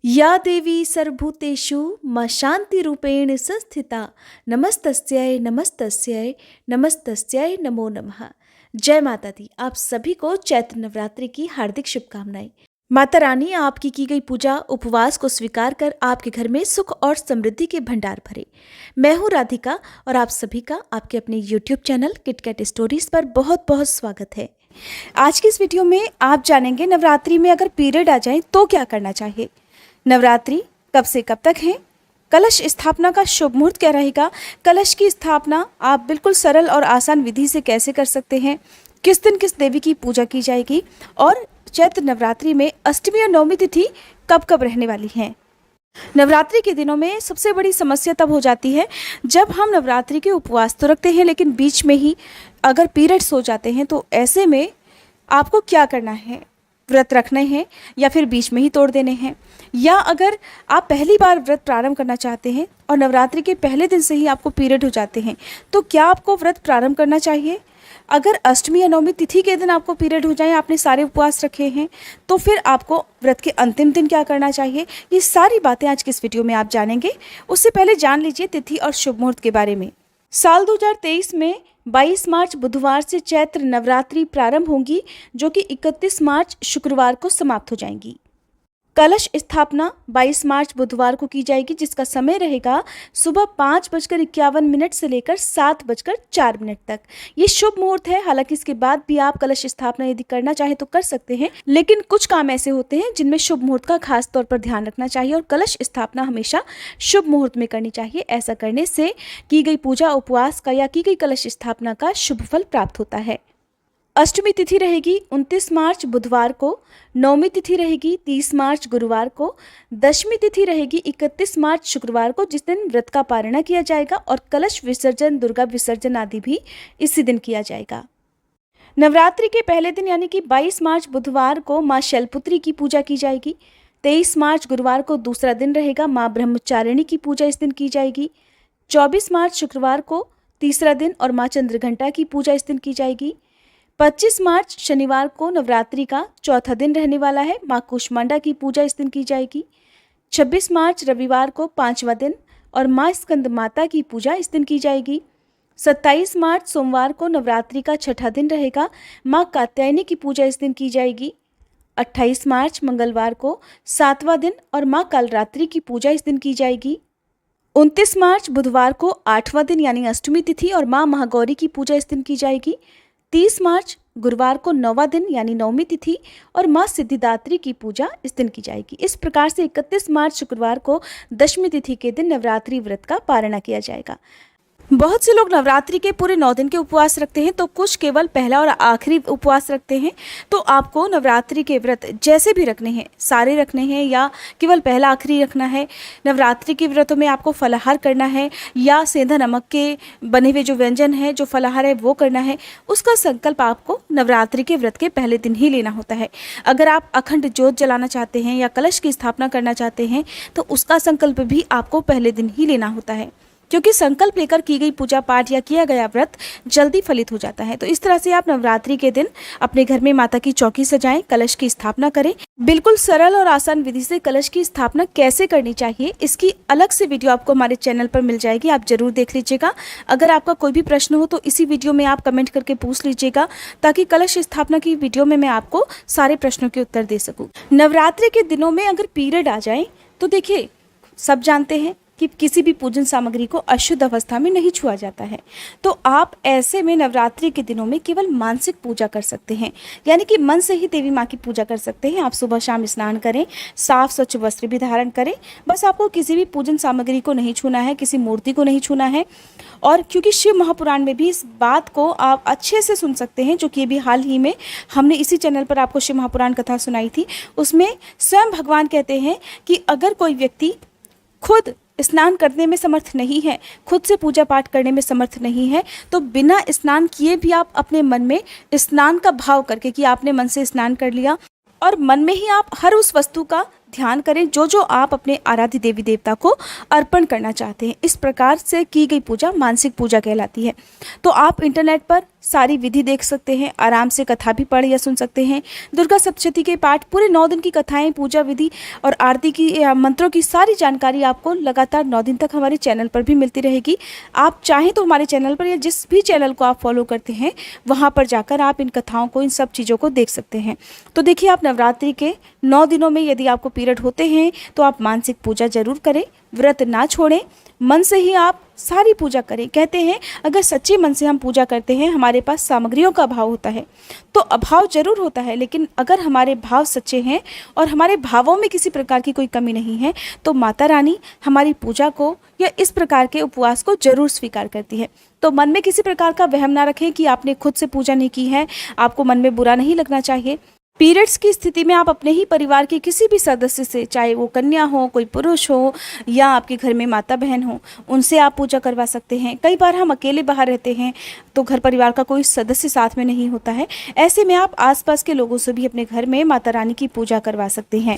या देवी सर्वभूतेषु मां शांतिरूपेण संस्थिता नमस्तस्यै नमस्तस्यै नमस्तस्यै नमो नमः। जय माता दी। आप सभी को चैत्र नवरात्रि की हार्दिक शुभकामनाएं। माता रानी आपकी की गई पूजा उपवास को स्वीकार कर आपके घर में सुख और समृद्धि के भंडार भरे। मैं हूँ राधिका और आप सभी का आपके अपने YouTube चैनल किटकैट स्टोरीज पर बहुत बहुत स्वागत है। आज की इस वीडियो में आप जानेंगे नवरात्रि में अगर पीरियड आ जाए तो क्या करना चाहिए, नवरात्रि कब से कब तक है, कलश स्थापना का शुभ मुहूर्त क्या रहेगा, कलश की स्थापना आप बिल्कुल सरल और आसान विधि से कैसे कर सकते हैं, किस दिन किस देवी की पूजा की जाएगी और चैत्र नवरात्रि में अष्टमी और नवमी तिथि कब कब रहने वाली हैं। नवरात्रि के दिनों में सबसे बड़ी समस्या तब हो जाती है जब हम नवरात्रि के उपवास तो रखते हैं लेकिन बीच में ही अगर पीरियड्स हो जाते हैं तो ऐसे में आपको क्या करना है, व्रत रखने हैं या फिर बीच में ही तोड़ देने हैं। या अगर आप पहली बार व्रत प्रारंभ करना चाहते हैं और नवरात्रि के पहले दिन से ही आपको पीरियड हो जाते हैं तो क्या आपको व्रत प्रारंभ करना चाहिए। अगर अष्टमी या नवमी तिथि के दिन आपको पीरियड हो जाए, आपने सारे उपवास रखे हैं, तो फिर आपको व्रत के अंतिम दिन क्या करना चाहिए। ये सारी बातें आज की इस वीडियो में आप जानेंगे। उससे पहले जान लीजिए तिथि और शुभ मुहूर्त के बारे में। साल 2023 में 22 मार्च बुधवार से चैत्र नवरात्रि प्रारंभ होंगी जो कि 31 मार्च शुक्रवार को समाप्त हो जाएंगी। कलश स्थापना 22 मार्च बुधवार को की जाएगी जिसका समय रहेगा सुबह 5:51 से लेकर 7:04 तक। ये शुभ मुहूर्त है। हालांकि इसके बाद भी आप कलश स्थापना यदि करना चाहें तो कर सकते हैं, लेकिन कुछ काम ऐसे होते हैं जिनमें शुभ मुहूर्त का खास तौर पर ध्यान रखना चाहिए और कलश स्थापना हमेशा शुभ मुहूर्त में करनी चाहिए। ऐसा करने से की गई पूजा उपवास का या की गई कलश स्थापना का शुभ फल प्राप्त होता है। अष्टमी तिथि रहेगी 29 मार्च बुधवार को, नवमी तिथि रहेगी 30 मार्च गुरुवार को, दशमी तिथि रहेगी 31 मार्च शुक्रवार को जिस दिन व्रत का पारणा किया जाएगा और कलश विसर्जन, दुर्गा विसर्जन आदि भी इसी दिन किया जाएगा। नवरात्रि के पहले दिन यानी कि 22 मार्च बुधवार को माँ शैलपुत्री की पूजा की जाएगी। 23 मार्च गुरुवार को दूसरा दिन रहेगा, माँ ब्रह्मचारिणी की पूजा इस दिन की जाएगी। 24 मार्च शुक्रवार को तीसरा दिन और माँ चंद्रघंटा की पूजा इस दिन की जाएगी। 25 मार्च शनिवार को नवरात्रि का चौथा दिन रहने वाला है, माँ कूष्मांडा की पूजा इस दिन की जाएगी। 26 मार्च रविवार को 5वां दिन और माँ स्कंद माता की पूजा इस दिन की जाएगी। 27 मार्च सोमवार को नवरात्रि का छठा दिन रहेगा, माँ कात्यायनी की पूजा इस दिन की जाएगी। 28 मार्च मंगलवार को 7वां दिन और माँ कालरात्रि की पूजा इस दिन की जाएगी। 29 मार्च बुधवार को 8वां दिन यानी अष्टमी तिथि और माँ महागौरी की पूजा इस दिन की जाएगी। 30 मार्च गुरुवार को 9वां दिन यानी नवमी तिथि और माँ सिद्धिदात्री की पूजा इस दिन की जाएगी। इस प्रकार से 31 मार्च शुक्रवार को दशमी तिथि के दिन नवरात्रि व्रत का पारणा किया जाएगा। बहुत से लोग नवरात्रि के पूरे 9 दिन के उपवास रखते हैं तो कुछ केवल पहला और आखिरी उपवास रखते हैं। तो आपको नवरात्रि के व्रत जैसे भी रखने हैं, सारे रखने हैं या केवल पहला आखिरी रखना है, नवरात्रि के व्रतों में आपको फलाहार करना है या सेंधा नमक के बने हुए जो व्यंजन है, जो फलाहार है वो करना है, उसका संकल्प आपको नवरात्रि के व्रत के पहले दिन ही लेना होता है। अगर आप अखंड ज्योत जलाना चाहते हैं या कलश की स्थापना करना चाहते हैं तो उसका संकल्प भी आपको पहले दिन ही लेना होता है, क्योंकि संकल्प लेकर की गई पूजा पाठ या किया गया व्रत जल्दी फलित हो जाता है। तो इस तरह से आप नवरात्रि के दिन अपने घर में माता की चौकी सजाएं, कलश की स्थापना करें। बिल्कुल सरल और आसान विधि से कलश की स्थापना कैसे करनी चाहिए इसकी अलग से वीडियो आपको हमारे चैनल पर मिल जाएगी, आप जरूर देख लीजिएगा। अगर आपका कोई भी प्रश्न हो तो इसी वीडियो में आप कमेंट करके पूछ लीजिएगा ताकि कलश स्थापना की वीडियो में मैं आपको सारे प्रश्नों के उत्तर दे सकूँ। नवरात्रि के दिनों में अगर पीरियड आ जाए तो देखिए, सब जानते हैं कि किसी भी पूजन सामग्री को अशुद्ध अवस्था में नहीं छुआ जाता है। तो आप ऐसे में नवरात्रि के दिनों में केवल मानसिक पूजा कर सकते हैं, यानी कि मन से ही देवी माँ की पूजा कर सकते हैं। आप सुबह शाम स्नान करें, साफ स्वच्छ वस्त्र भी धारण करें, बस आपको किसी भी पूजन सामग्री को नहीं छूना है, किसी मूर्ति को नहीं छूना है। और क्योंकि शिव महापुराण में भी इस बात को आप अच्छे से सुन सकते हैं, जो कि अभी हाल ही में हमने इसी चैनल पर आपको शिव महापुराण कथा सुनाई थी, उसमें स्वयं भगवान कहते हैं कि अगर कोई व्यक्ति खुद स्नान करने में समर्थ नहीं है, खुद से पूजा पाठ करने में समर्थ नहीं है, तो बिना स्नान किए भी आप अपने मन में स्नान का भाव करके कि आपने मन से स्नान कर लिया और मन में ही आप हर उस वस्तु का ध्यान करें जो जो आप अपने आराध्य देवी देवता को अर्पण करना चाहते हैं। इस प्रकार से की गई पूजा मानसिक पूजा कहलाती है। तो आप इंटरनेट पर सारी विधि देख सकते हैं, आराम से कथा भी पढ़ या सुन सकते हैं। दुर्गा सप्तशती के पाठ, पूरे 9 दिन की कथाएं, पूजा विधि और आरती की मंत्रों की सारी जानकारी आपको लगातार 9 दिन तक हमारे चैनल पर भी मिलती रहेगी। आप चाहें तो हमारे चैनल पर या जिस भी चैनल को आप फॉलो करते हैं वहाँ पर जाकर आप इन कथाओं को, इन सब चीज़ों को देख सकते हैं। तो देखिए, आप नवरात्रि के 9 दिनों में यदि आपको पीरियड होते हैं तो आप मानसिक पूजा जरूर करें, व्रत ना छोड़ें, मन से ही आप सारी पूजा करें। कहते हैं अगर सच्चे मन से हम पूजा करते हैं, हमारे पास सामग्रियों का अभाव होता है तो अभाव जरूर होता है, लेकिन अगर हमारे भाव सच्चे हैं और हमारे भावों में किसी प्रकार की कोई कमी नहीं है तो माता रानी हमारी पूजा को या इस प्रकार के उपवास को जरूर स्वीकार करती है। तो मन में किसी प्रकार का वहम ना रखें कि आपने खुद से पूजा नहीं की है, आपको मन में बुरा नहीं लगना चाहिए। पीरियड्स की स्थिति में आप अपने ही परिवार के किसी भी सदस्य से, चाहे वो कन्या हो, कोई पुरुष हो या आपके घर में माता बहन हो, उनसे आप पूजा करवा सकते हैं। कई बार हम अकेले बाहर रहते हैं तो घर परिवार का कोई सदस्य साथ में नहीं होता है, ऐसे में आप आसपास के लोगों से भी अपने घर में माता रानी की पूजा करवा सकते हैं।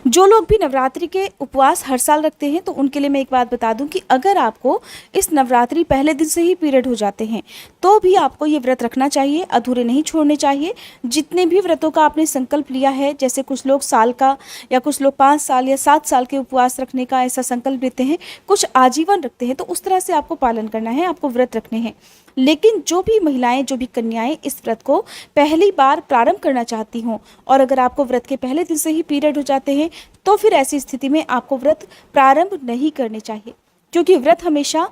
जो लोग भी नवरात्रि के उपवास हर साल रखते हैं तो उनके लिए मैं एक बात बता दूं कि अगर आपको इस नवरात्रि पहले दिन से ही पीरियड हो जाते हैं तो भी आपको ये व्रत रखना चाहिए, अधूरे नहीं छोड़ने चाहिए। जितने भी व्रतों का आपने संकल्प लिया है, जैसे कुछ लोग साल का या कुछ लोग 5 साल या 7 साल के उपवास रखने का ऐसा संकल्प लेते हैं, कुछ आजीवन रखते हैं, तो उस तरह से आपको पालन करना है, आपको व्रत रखने हैं। लेकिन जो भी महिलाएं, जो भी कन्याएं इस व्रत को पहली बार प्रारंभ करना चाहती हों और अगर आपको व्रत के पहले दिन से ही पीरियड हो जाते हैं तो फिर ऐसी स्थिति में आपको व्रत प्रारंभ नहीं करने चाहिए, क्योंकि व्रत हमेशा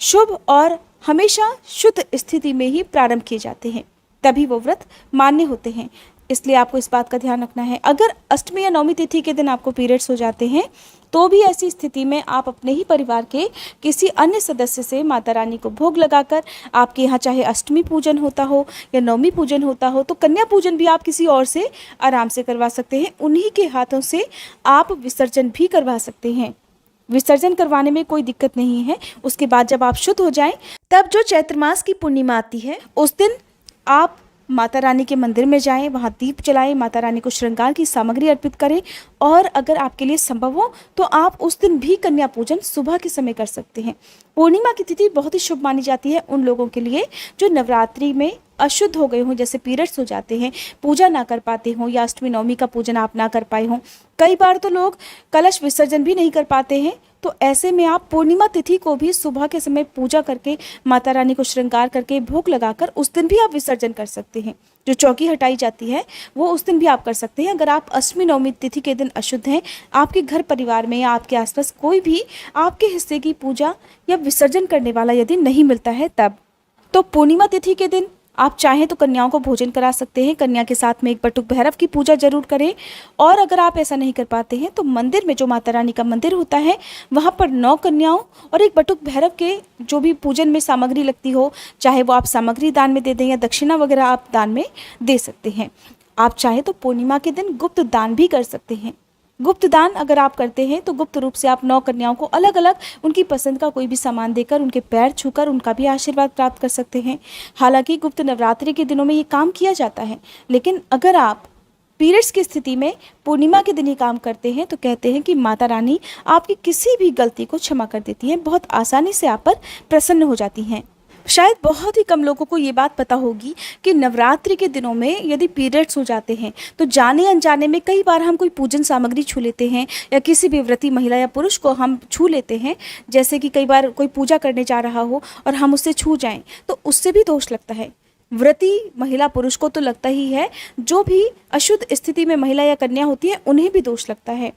शुभ और हमेशा शुद्ध स्थिति में ही प्रारंभ किए जाते हैं, तभी वो व्रत मान्य होते हैं। इसलिए आपको इस बात का ध्यान रखना है। अगर अष्टमी या नवमी तिथि के दिन आपको पीरियड्स हो जाते हैं तो भी ऐसी स्थिति में आप अपने ही परिवार के किसी अन्य सदस्य से माता रानी को भोग लगाकर, आपके यहाँ चाहे अष्टमी पूजन होता हो या नवमी पूजन होता हो, तो कन्या पूजन भी आप किसी और से आराम से करवा सकते हैं। उन्हीं के हाथों से आप विसर्जन भी करवा सकते हैं। विसर्जन करवाने में कोई दिक्कत नहीं है। उसके बाद जब आप शुद्ध हो जाएं, तब जो चैत्र मास की पूर्णिमा आती है उस दिन आप माता रानी के मंदिर में जाएं, वहाँ दीप जलाएं, माता रानी को श्रृंगार की सामग्री अर्पित करें और अगर आपके लिए संभव हो तो आप उस दिन भी कन्या पूजन सुबह के समय कर सकते हैं। पूर्णिमा की तिथि बहुत ही शुभ मानी जाती है उन लोगों के लिए जो नवरात्रि में अशुद्ध हो गए हों, जैसे पीरियड्स हो जाते हैं, पूजा ना कर पाते हों या अष्टमी नवमी का पूजन आप ना कर पाए हों। कई बार तो लोग कलश विसर्जन भी नहीं कर पाते हैं, तो ऐसे में आप पूर्णिमा तिथि को भी सुबह के समय पूजा करके, माता रानी को श्रृंगार करके, भोग लगाकर उस दिन भी आप विसर्जन कर सकते हैं। जो चौकी हटाई जाती है वो उस दिन भी आप कर सकते हैं। अगर आप अष्टमी नवमी तिथि के दिन अशुद्ध हैं, आपके घर परिवार में या आपके आसपास कोई भी आपके हिस्से की पूजा या विसर्जन करने वाला यदि नहीं मिलता है, तब तो पूर्णिमा तिथि के दिन आप चाहें तो कन्याओं को भोजन करा सकते हैं। कन्या के साथ में एक बटुक भैरव की पूजा जरूर करें और अगर आप ऐसा नहीं कर पाते हैं तो मंदिर में, जो माता रानी का मंदिर होता है, वहाँ पर 9 कन्याओं और एक बटुक भैरव के जो भी पूजन में सामग्री लगती हो, चाहे वो आप सामग्री दान में दे दें या दक्षिणा वगैरह आप दान में दे सकते हैं। आप चाहें तो पूर्णिमा के दिन गुप्त दान भी कर सकते हैं। गुप्त दान अगर आप करते हैं तो गुप्त रूप से आप 9 कन्याओं को अलग अलग उनकी पसंद का कोई भी सामान देकर, उनके पैर छूकर उनका भी आशीर्वाद प्राप्त कर सकते हैं। हालांकि गुप्त नवरात्रि के दिनों में ये काम किया जाता है, लेकिन अगर आप पीरियड्स की स्थिति में पूर्णिमा के दिन ही काम करते हैं तो कहते हैं कि माता रानी आपकी किसी भी गलती को क्षमा कर देती हैं, बहुत आसानी से आप पर प्रसन्न हो जाती हैं। शायद बहुत ही कम लोगों को ये बात पता होगी कि नवरात्रि के दिनों में यदि पीरियड्स हो जाते हैं तो जाने अनजाने में कई बार हम कोई पूजन सामग्री छू लेते हैं या किसी भी व्रती महिला या पुरुष को हम छू लेते हैं। जैसे कि कई बार कोई पूजा करने जा रहा हो और हम उससे छू जाएं तो उससे भी दोष लगता है। व्रती महिला पुरुष को तो लगता ही है, जो भी अशुद्ध स्थिति में महिला या कन्या होती है उन्हें भी दोष लगता है।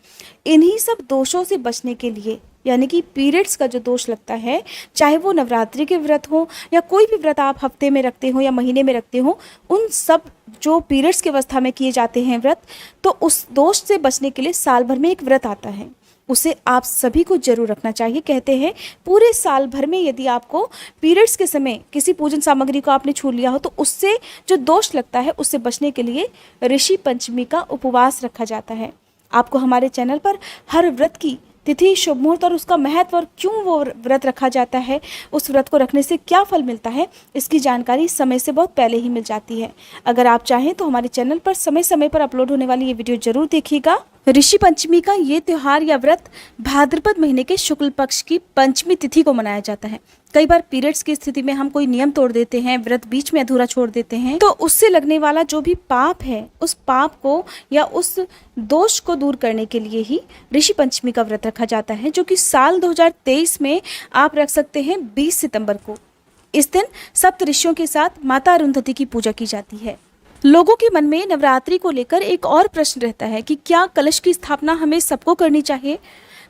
इन्हीं सब दोषों से बचने के लिए, यानी कि पीरियड्स का जो दोष लगता है, चाहे वो नवरात्रि के व्रत हो या कोई भी व्रत आप हफ्ते में रखते हो या महीने में रखते हो, उन सब जो पीरियड्स की अवस्था में किए जाते हैं व्रत, तो उस दोष से बचने के लिए साल भर में एक व्रत आता है, उसे आप सभी को जरूर रखना चाहिए। कहते हैं पूरे साल भर में यदि आपको पीरियड्स के समय किसी पूजन सामग्री को आपने छू लिया हो तो उससे जो दोष लगता है उससे बचने के लिए ऋषि पंचमी का उपवास रखा जाता है। आपको हमारे चैनल पर हर व्रत की तिथि, शुभ मुहूर्त और उसका महत्व और क्यों वो व्रत रखा जाता है, उस व्रत को रखने से क्या फल मिलता है, इसकी जानकारी समय से बहुत पहले ही मिल जाती है। अगर आप चाहें तो हमारे चैनल पर समय समय पर अपलोड होने वाली ये वीडियो जरूर देखिएगा। ऋषि पंचमी का ये त्यौहार या व्रत भाद्रपद महीने के शुक्ल पक्ष की पंचमी तिथि को मनाया जाता है। कई बार पीरियड्स की स्थिति में हम कोई नियम तोड़ देते हैं, व्रत बीच में अधूरा छोड़ देते हैं, तो उससे लगने वाला जो भी पाप है, उस पाप को या उस दोष को दूर करने के लिए ही ऋषि पंचमी का व्रत रखा जाता है, जो कि साल 2023 में आप रख सकते हैं 20 सितंबर को। इस दिन सप्त ऋषियों के साथ माता अरुंधति की पूजा की जाती है। लोगों के मन में नवरात्रि को लेकर एक और प्रश्न रहता है कि क्या कलश की स्थापना हमें सबको करनी चाहिए।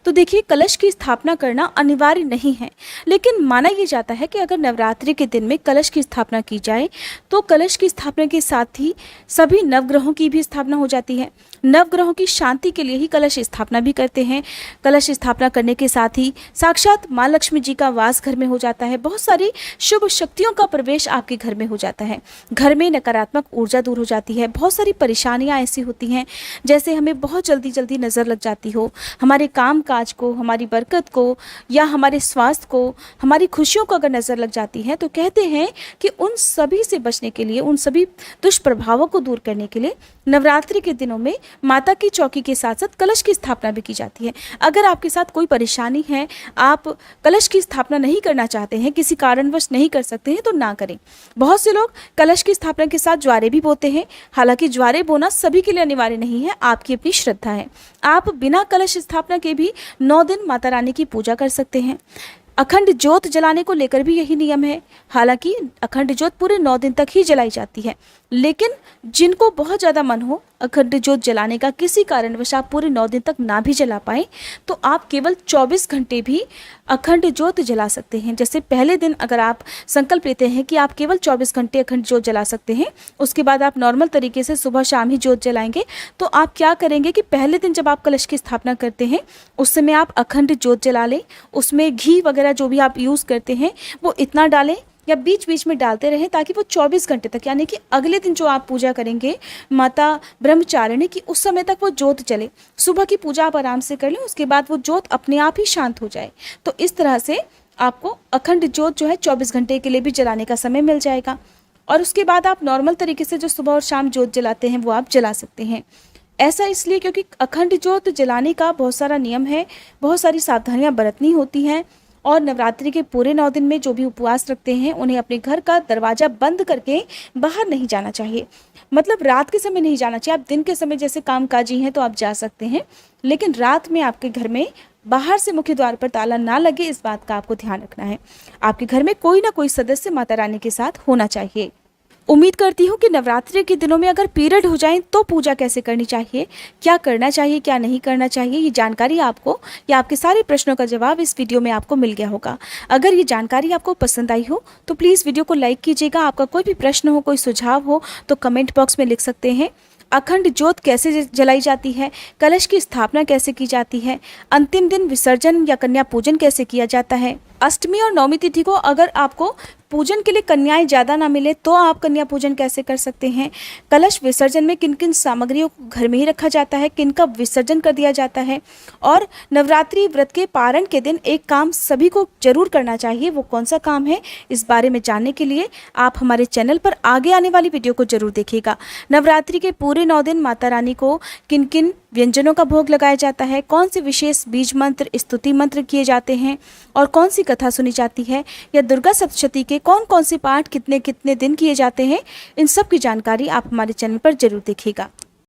तो देखिए, कलश की स्थापना करना अनिवार्य नहीं है, लेकिन माना यह जाता है कि अगर नवरात्रि के दिन में कलश की स्थापना की जाए तो कलश की स्थापना के साथ ही सभी नवग्रहों की भी स्थापना हो जाती है। नवग्रहों की शांति के लिए ही कलश स्थापना भी करते हैं। कलश स्थापना करने के साथ ही साक्षात माँ लक्ष्मी जी का वास घर में हो जाता है। बहुत सारी शुभ शक्तियों का प्रवेश आपके घर में हो जाता है। घर में नकारात्मक ऊर्जा दूर हो जाती है। बहुत सारी परेशानियां ऐसी होती हैं जैसे हमें बहुत जल्दी जल्दी नज़र लग जाती हो, हमारे काम काज को, हमारी बरकत को, या हमारे स्वास्थ्य को, हमारी खुशियों को अगर नज़र लग जाती है, तो कहते हैं कि उन सभी से बचने के लिए, उन सभी दुष्प्रभावों को दूर करने के लिए नवरात्रि के दिनों में माता की चौकी के साथ साथ कलश की स्थापना भी की जाती है। अगर आपके साथ कोई परेशानी है, आप कलश की स्थापना नहीं करना चाहते हैं, किसी कारणवश नहीं कर सकते हैं, तो ना करें। बहुत से लोग कलश की स्थापना के साथ ज्वारे भी बोते हैं। हालांकि ज्वारे बोना सभी के लिए अनिवार्य नहीं है, आपकी अपनी श्रद्धा है। आप बिना कलश स्थापना के भी 9 दिन माता रानी की पूजा कर सकते हैं। अखंड ज्योत जलाने को लेकर भी यही नियम है। हालांकि अखंड ज्योत पूरे 9 दिन तक ही जलाई जाती है, लेकिन जिनको बहुत ज़्यादा मन हो अखंड ज्योत जलाने का, किसी कारणवश आप पूरे 9 दिन तक ना भी जला पाए, तो आप केवल 24 घंटे भी अखंड ज्योत जला सकते हैं। जैसे पहले दिन अगर आप संकल्प लेते हैं कि आप केवल 24 घंटे अखंड ज्योत जला सकते हैं, उसके बाद आप नॉर्मल तरीके से सुबह शाम ही ज्योत जलाएंगे, तो आप क्या करेंगे कि पहले दिन जब आप कलश की स्थापना करते हैं उस समय आप अखंड ज्योत जला लें। उसमें घी वगैरह जो भी आप यूज़ करते हैं वो इतना डालें या बीच बीच में डालते रहें, ताकि वो 24 घंटे तक, यानी कि अगले दिन जो आप पूजा करेंगे माता ब्रह्मचारिणी की, उस समय तक वो ज्योत जले। सुबह की पूजा आप आराम से कर लें, उसके बाद वो ज्योत अपने आप ही शांत हो जाए। तो इस तरह से आपको अखंड ज्योत जो है 24 घंटे के लिए भी जलाने का समय मिल जाएगा। और उसके बाद आप नॉर्मल तरीके से जो सुबह और शाम ज्योत जलाते हैं वो आप जला सकते हैं। ऐसा इसलिए क्योंकि अखंड ज्योत जलाने का बहुत सारा नियम है, बहुत सारी सावधानियाँ बरतनी होती हैं। और नवरात्रि के पूरे 9 दिन में जो भी उपवास रखते हैं उन्हें अपने घर का दरवाज़ा बंद करके बाहर नहीं जाना चाहिए। मतलब रात के समय नहीं जाना चाहिए। आप दिन के समय जैसे कामकाजी हैं तो आप जा सकते हैं, लेकिन रात में आपके घर में बाहर से मुख्य द्वार पर ताला ना लगे, इस बात का आपको ध्यान रखना है। आपके घर में कोई ना कोई सदस्य माता रानी के साथ होना चाहिए। उम्मीद करती हूँ कि नवरात्रि के दिनों में अगर पीरियड हो जाएं तो पूजा कैसे करनी चाहिए, क्या करना चाहिए, क्या नहीं करना चाहिए, ये जानकारी आपको या आपके सारे प्रश्नों का जवाब इस वीडियो में आपको मिल गया होगा। अगर ये जानकारी आपको पसंद आई हो तो प्लीज़ वीडियो को लाइक कीजिएगा। आपका कोई भी प्रश्न हो, कोई सुझाव हो तो कमेंट बॉक्स में लिख सकते हैं। अखंड ज्योत कैसे जलाई जाती है, कलश की स्थापना कैसे की जाती है, अंतिम दिन विसर्जन या कन्या पूजन कैसे किया जाता है, अष्टमी और नवमी तिथि को अगर आपको पूजन के लिए कन्याएं ज़्यादा ना मिले तो आप कन्या पूजन कैसे कर सकते हैं, कलश विसर्जन में किन किन सामग्रियों को घर में ही रखा जाता है, किन का विसर्जन कर दिया जाता है, और नवरात्रि व्रत के पारण के दिन एक काम सभी को जरूर करना चाहिए, वो कौन सा काम है, इस बारे में जानने के लिए आप हमारे चैनल पर आगे आने वाली वीडियो को जरूर देखिएगा। नवरात्रि के पूरे 9 दिन माता रानी को किन किन व्यंजनों का भोग लगाया जाता है, कौन से विशेष बीज मंत्र, स्तुति मंत्र किए जाते हैं, और कौन सी कथा सुनी जाती है, या दुर्गा सप्तशती के कौन कौन से पाठ कितने कितने दिन किए जाते हैं, इन सब की जानकारी आप हमारे चैनल पर जरूर देखिएगा।